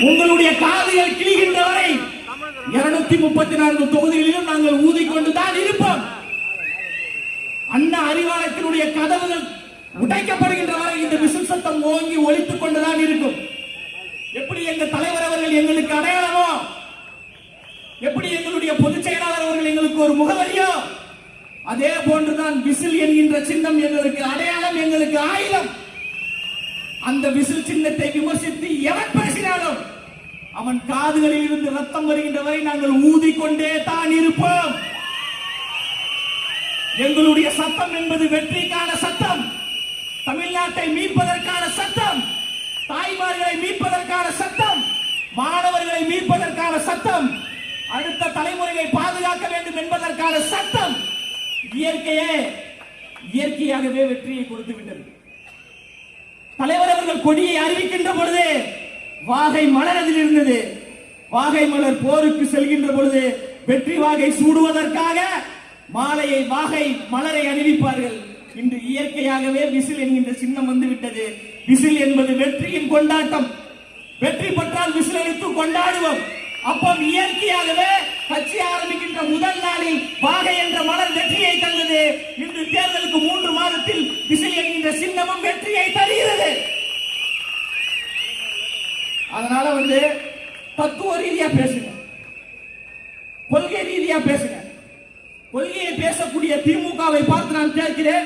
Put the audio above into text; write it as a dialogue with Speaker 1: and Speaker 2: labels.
Speaker 1: உங்களுடைய காதுகள் கிழிகின்ற வரை 234 தொகுதிகளிலும் நாங்கள் ஊதிக்கொண்டுதான் இருப்போம். அண்ணா அறிவாலயத்தினுடைய கதவுகள் உடைக்கப்படுகின்ற வரை இந்த விசில் சத்தம் ஓங்கி ஒலித்துக் கொண்டுதான் இருக்கும். எப்படி எங்கள் தலைவர் அவர்கள் எங்களுக்கு அடையாளமோ, எப்படி எங்களுடைய பொதுச் செயலாளர் அவர்கள் எங்களுக்கு ஒரு முகவரியோ, அதே போன்றுதான் விசில் என்கின்ற சின்னம் எங்களுக்கு அடையாளம், எங்களுக்கு ஆயுதம். அந்த விசில் சின்னத்தை விமர்சித்து எவன் பேசினாலும் அவன் காதுகளில் இருந்து ரத்தம் வருகின்ற வரை நாங்கள் ஊதிக்கொண்டே தான் இருப்போம். எங்களுடைய சத்தம் என்பது வெற்றிக்கான சத்தம், தமிழ்நாட்டை மீட்பதற்கான சத்தம், தாய்மார்களை மீட்பதற்கான சத்தம், மாணவர்களை மீட்பதற்கான சத்தம், அடுத்த தலைமுறையை பாதுகாக்க வேண்டும் என்பதற்கான சத்தம். இயற்கையாகவே வெற்றியை கொடுத்து விட்டது. தலைவர் அவர்கள் கொடியை அறிவிக்கின்ற பொழுது வாகை மலர் அதில் இருந்தது. வாகை மலர் போருக்கு செல்கின்ற பொழுது வெற்றி வாகை சூடுவதற்காக மாலையை வாகை மலரை அறிவிப்பார்கள். இன்று இயற்கையாகவே விசில் என்கின்ற சின்னம் வந்துவிட்டது. விசில் என்பது வெற்றியின் கொண்டாட்டம். வெற்றி பெற்றால் விசில் அடித்து கொண்டாடுவோம். அப்போ இயற்கையாகவே கட்சி ஆரம்பிக்கின்ற முதல் நாளில் வாகை என்ற மலர் வெற்றியை தந்தது. இன்று தேர்தலுக்கு 3 மாதத்தில் விசில் என்கின்ற சின்னமும் வெற்றியை தருகிறது. அதனால தத்துவ ரீதியா பேசுங்க, கொள்கை ரீதியா பேசுங்க. கொள்கையை பேசக்கூடிய திமுகவை பார்த்து நான் கேட்கிறேன்,